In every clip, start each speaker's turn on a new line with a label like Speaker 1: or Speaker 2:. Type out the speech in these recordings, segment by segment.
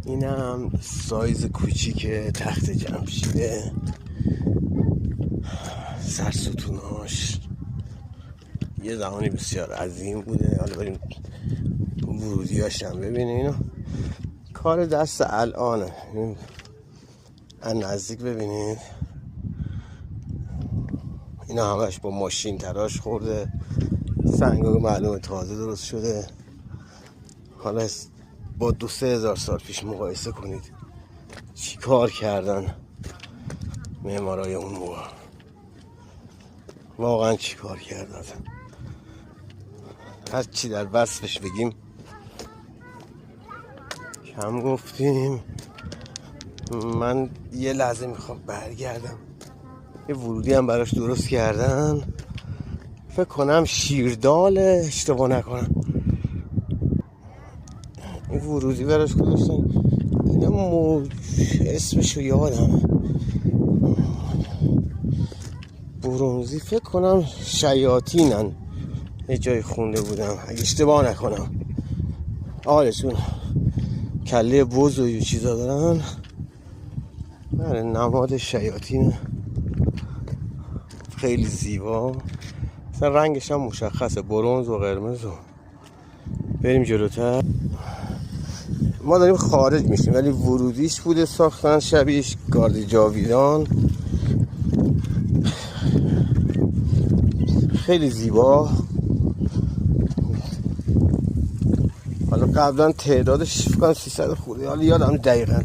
Speaker 1: اینم سایز کوچیک تخت جمشیده، سرستوناش یه زمانی بسیار عظیم بوده. حالا بریم ورودیاش هم ببینیم. اینو کار دست الانه، از نزدیک ببینید. اینا همش با ماشین تراش خورده، سنگا معلومه تازه درست شده. حالا با 2-3 هزار سال پیش مقایسه کنید چی کار کردن معمارای اون موقع، واقعا چی کار کردن. هر چی در وصفش بگیم کم گفتیم. من یه لحظه میخوام برگردم. یه ورودی هم براش درست کردن، فکر کنم شیردال، اشتباه نکنم. این ورودی براش گذاشتن، اینا اسمشو یادم، برونزی فکر کنم شیاطینن، یه جای خونده بودم اگه اشتباه نکنم. آرشون کله بز و یه چیزا دارن. بله، نماد شیاطینه، خیلی زیبا. مثلا رنگش هم مشخصه، برنز و قرمز. بریم جلوتر. ما داریم خارج میشیم، ولی ورودیش بوده ساختن شبیهش گارد جاویدان، خیلی زیبا. حالا قبلا تعدادش فکر کنم 300 خورده، حالا یادم دقیقا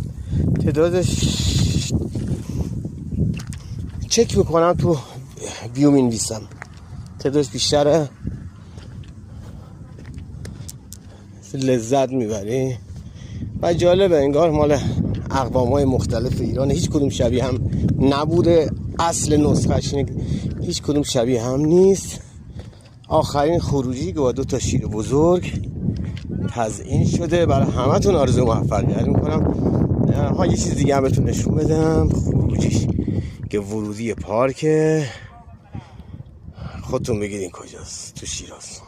Speaker 1: تعدادش چک میکنم تو بیو مینویسم، تعدادش بیشتره. لذت میبری و جالبه، انگار مال اقوام‌های مختلف ایران. هیچ کدوم شبیه هم نبوده، اصل نسخه‌اش هیچ کدوم شبیه هم نیست. آخرین خروجی که با 2 تا شیر بزرگ تزیین شده. برای همتون آرزو موفقیت میکنم. یه چیز دیگه هم بهتون نشون بدم، خروجیش که ورودی پارکه. خودتون بگیرین کجاست، تو شیراز.